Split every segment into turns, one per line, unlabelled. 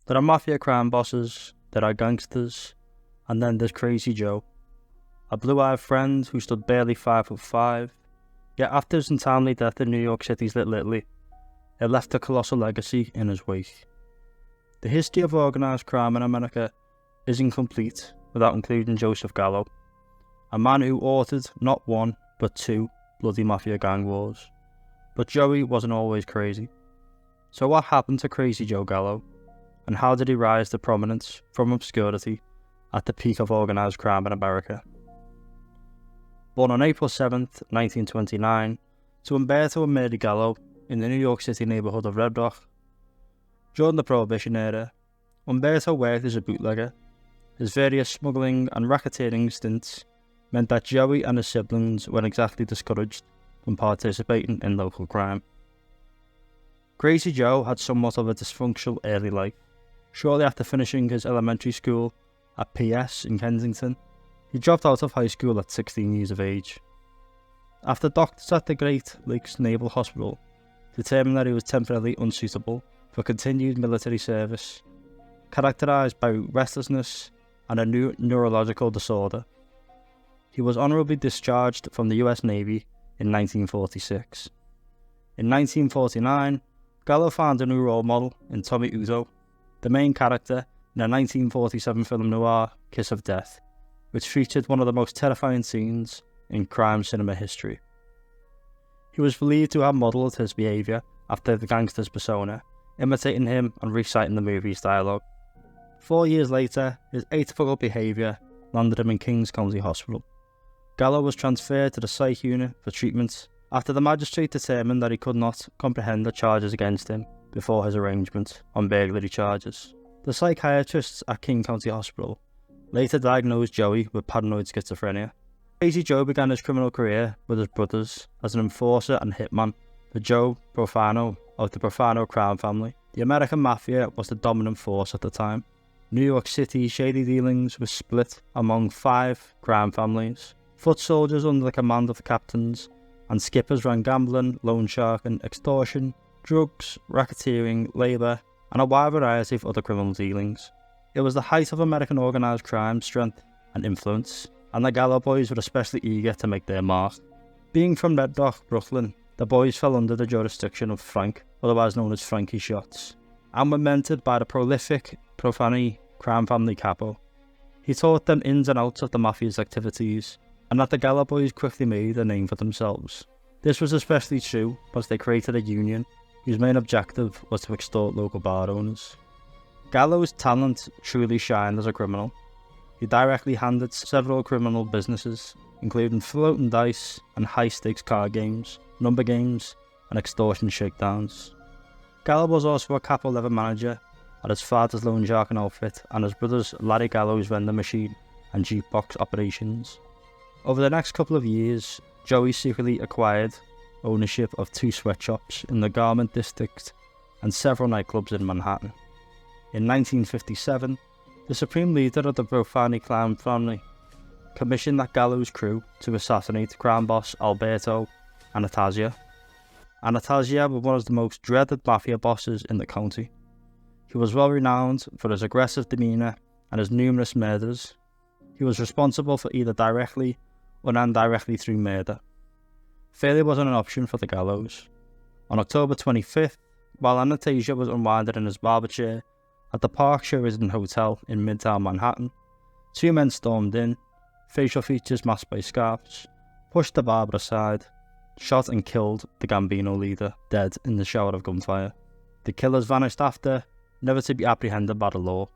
There are Mafia crime bosses, there are gangsters, and then there's Crazy Joe, a blue-eyed friend who stood barely 5'5", yet after his untimely death in New York City's Little Italy, it left a colossal legacy in his wake. The history of organised crime in America is incomplete without including Joseph Gallo, a man who authored not one but two bloody Mafia gang wars. But Joey wasn't always crazy. So what happened to Crazy Joe Gallo, and how did he rise to prominence from obscurity at the peak of organised crime in America? Born on April 7th, 1929, to Umberto and Mary Gallo in the New York City neighbourhood of Red Rock. During the Prohibition era, Umberto worked as a bootlegger. His various smuggling and racketeering stints meant that Joey and his siblings weren't exactly discouraged from participating in local crime. Crazy Joe had somewhat of a dysfunctional early life. Shortly after finishing his elementary school at PS in Kensington, he dropped out of high school at 16 years of age. After doctors at the Great Lakes Naval Hospital determined that he was temporarily unsuitable for continued military service, characterised by restlessness and a neurological disorder, he was honourably discharged from the US Navy in 1946. In 1949, Gallo found a new role model in Tommy Udo, the main character in a 1947 film noir, Kiss of Death, which featured one of the most terrifying scenes in crime cinema history. He was believed to have modelled his behaviour after the gangster's persona, imitating him and reciting the movie's dialogue. 4 years later, his atypical behaviour landed him in King's County Hospital. Gallo was transferred to the psych unit for treatment after the magistrate determined that he could not comprehend the charges against him before his arraignment on burglary charges. The psychiatrists at King County Hospital later diagnosed Joey with paranoid schizophrenia. Crazy Joe began his criminal career with his brothers as an enforcer and hitman for Joe Profano of the Profano crime family. The American Mafia was the dominant force at the time. New York City's shady dealings were split among 5 crime families. Foot soldiers under the command of the captains and skippers ran gambling, loan sharking, extortion, drugs, racketeering, labour, and a wide variety of other criminal dealings. It was the height of American organised crime strength and influence, and the Gallo boys were especially eager to make their mark. Being from Red Rock, Brooklyn, the boys fell under the jurisdiction of Frank, otherwise known as Frankie Shots, and were mentored by the prolific Profani crime family capo. He taught them ins and outs of the Mafia's activities, and that the Gallo boys quickly made a name for themselves. This was especially true once they created a union whose main objective was to extort local bar owners. Gallo's talent truly shined as a criminal. He directly handled several criminal businesses, including floating dice and high-stakes card games, number games, and extortion shakedowns. Gallo was also a capo level manager at his father's loan sharking outfit and his brother's Larry Gallo's vending machine and jukebox operations. Over the next couple of years, Joey secretly acquired ownership of 2 sweatshops in the Garment District and several nightclubs in Manhattan. In 1957, the supreme leader of the Profani crime family commissioned that Gallo's crew to assassinate crime boss Alberto Anastasia. Anastasia was one of the most dreaded mafia bosses in the county. He was well renowned for his aggressive demeanour and his numerous murders. He was responsible for either directly or indirectly through murder. Failure wasn't an option for the Gallos. On October 25th, while Anastasia was unwinding in his barber chair at the Park Sheraton Hotel in Midtown Manhattan, 2 men stormed in, facial features masked by scarves, pushed the barber aside, shot and killed the Gambino leader, dead in the shower of gunfire. The killers vanished after, never to be apprehended by the law.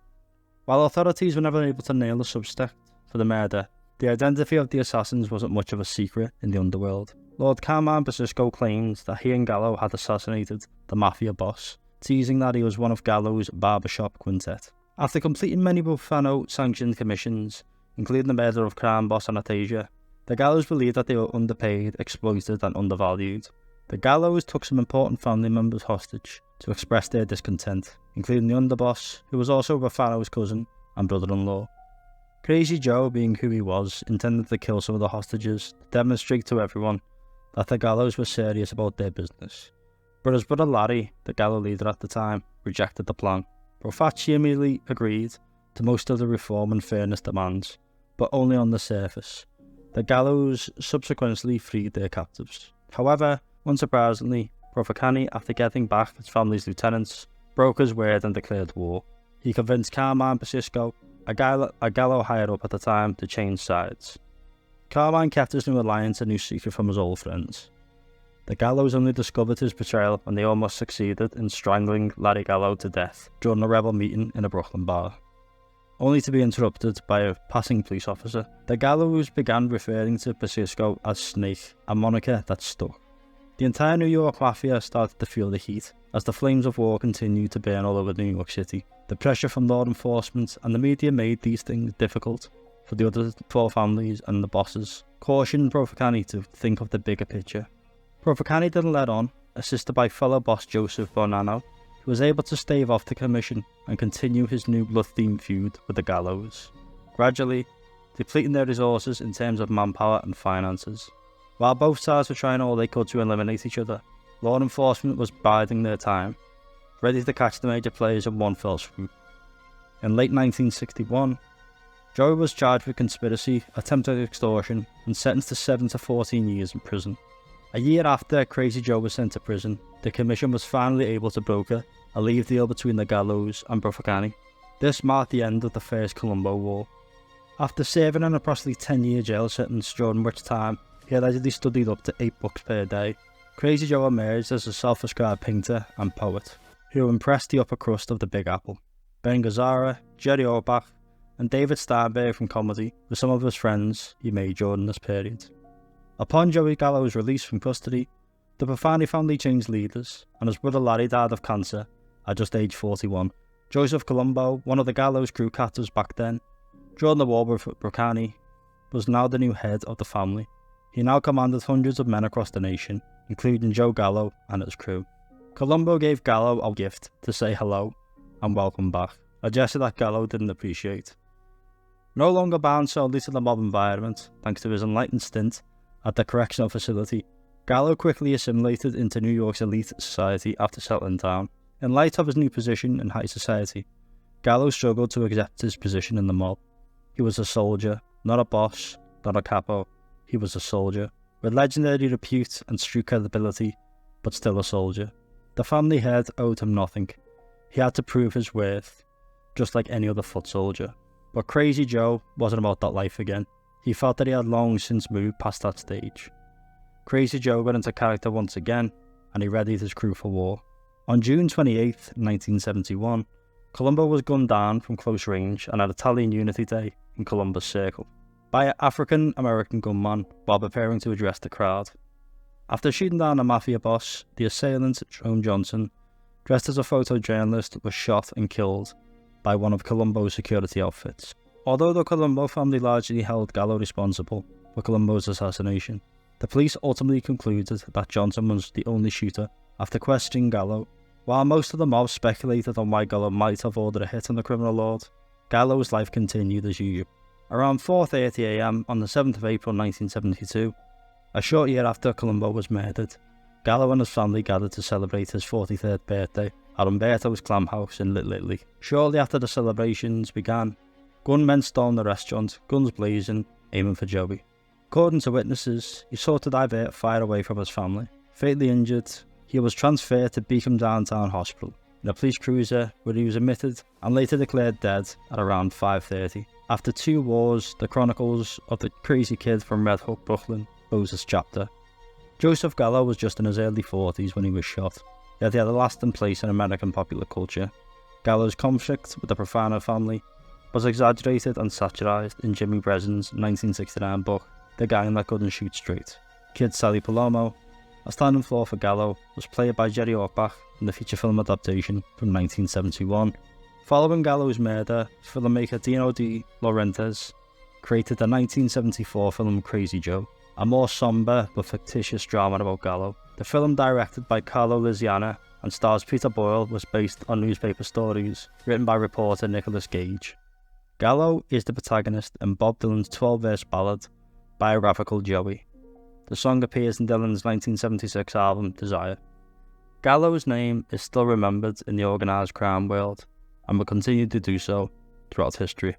While authorities were never able to nail the suspect for the murder, the identity of the assassins wasn't much of a secret in the underworld. Lord Carmine Basisco claimed that he and Gallo had assassinated the Mafia boss, teasing that he was one of Gallo's barbershop quintet. After completing many Buffano-sanctioned commissions, including the murder of crime boss Anastasia, the Gallos believed that they were underpaid, exploited and undervalued. The Gallos took some important family members hostage to express their discontent, including the underboss, who was also Buffano's cousin and brother-in-law. Crazy Joe, being who he was, intended to kill some of the hostages to demonstrate to everyone that the Gallos were serious about their business. But his brother Larry, the Gallo leader at the time, rejected the plan. Profaci immediately agreed to most of the reform and fairness demands, but only on the surface. The Gallos subsequently freed their captives. However, unsurprisingly, Profaci, after getting back his family's lieutenants, broke his word and declared war. He convinced Carmine Pacisco, a Gallo higher up at the time, to change sides. Carmine kept his new alliance a new secret from his old friends. The Gallos only discovered his betrayal when they almost succeeded in strangling Larry Gallo to death during a rebel meeting in a Brooklyn bar, only to be interrupted by a passing police officer. The Gallos began referring to Pacisco as Snake, a moniker that stuck. The entire New York Mafia started to feel the heat as the flames of war continued to burn all over New York City. The pressure from law enforcement and the media made these things difficult for the other four families, and the bosses cautioned Profaci to think of the bigger picture. Profaci didn't let on, assisted by fellow boss Joseph Bonanno, who was able to stave off the commission and continue his new blood-themed feud with the Gallos, gradually depleting their resources in terms of manpower and finances. While both sides were trying all they could to eliminate each other, law enforcement was biding their time, ready to catch the major players in one fell swoop. In late 1961, Joey was charged with conspiracy, attempted extortion, and sentenced to 7 to 14 years in prison. A year after Crazy Joe was sent to prison, the commission was finally able to broker a leave deal between the Gallos and Profaci. This marked the end of the First Colombo War. After serving an approximately 10-year jail sentence, during which time he allegedly studied up to 8 books per day, Crazy Joe emerged as a self-described painter and poet who impressed the upper crust of the Big Apple. Ben Gazzara, Jerry Orbach, and David Steinberg from comedy were some of his friends he made during this period. Upon Joey Gallo's release from custody, the Profaci family changed leaders, and his brother Larry died of cancer at just age 41. Joseph Colombo, one of the Gallo's crew captives back then, during the war with Profaci, was now the new head of the family. He now commanded hundreds of men across the nation, including Joe Gallo and his crew. Colombo gave Gallo a gift to say hello and welcome back, a gesture that Gallo didn't appreciate. No longer bound solely to the mob environment, thanks to his enlightened stint at the correctional facility, Gallo quickly assimilated into New York's elite society after settling down. In light of his new position in high society, Gallo struggled to accept his position in the mob. He was a soldier, not a boss, not a capo. He was a soldier, with legendary repute and street credibility, but still a soldier. The family head owed him nothing. He had to prove his worth, just like any other foot soldier. But Crazy Joe wasn't about that life again. He felt that he had long since moved past that stage. Crazy Joe got into character once again, and he readied his crew for war. On June 28, 1971, Colombo was gunned down from close range on an Italian Unity Day in Columbus Circle by an African-American gunman while preparing to address the crowd. After shooting down a Mafia boss, the assailant, Jerome Johnson, dressed as a photojournalist, was shot and killed by one of Colombo's security outfits. Although the Colombo family largely held Gallo responsible for Colombo's assassination, the police ultimately concluded that Johnson was the only shooter after questioning Gallo. While most of the mob speculated on why Gallo might have ordered a hit on the criminal lord, Gallo's life continued as usual. Around 4:30 AM on the 7th of April 1972, a short year after Colombo was murdered, Gallo and his family gathered to celebrate his 43rd birthday at Umberto's Clam House in Little Italy. Shortly after the celebrations began, gunmen stormed the restaurant, guns blazing, aiming for Joey. According to witnesses, he sought to divert fire away from his family. Fatally injured, he was transferred to Beacon Downtown Hospital in a police cruiser where he was admitted and later declared dead at around 5:30. After 2 wars, the chronicles of the crazy kid from Red Hook, Brooklyn, closed this chapter. Joseph Gallo was just in his early 40s when he was shot, yet he had a lasting place in American popular culture. Gallo's conflict with the Profaci family was exaggerated and satirized in Jimmy Brezin's 1969 book, The Gang That Couldn't Shoot Straight. Kid Sally Palomo, a standing flaw for Gallo, was played by Jerry Orbach in the feature film adaptation from 1971. Following Gallo's murder, filmmaker Dino De Laurentiis created the 1974 film Crazy Joe, a more somber but fictitious drama about Gallo. The film, directed by Carlo Liziana and stars Peter Boyle, was based on newspaper stories written by reporter Nicholas Gage. Gallo is the protagonist in Bob Dylan's 12-verse ballad, Biographical Joey. The song appears in Dylan's 1976 album, Desire. Gallo's name is still remembered in the organised crime world, and will continue to do so throughout history.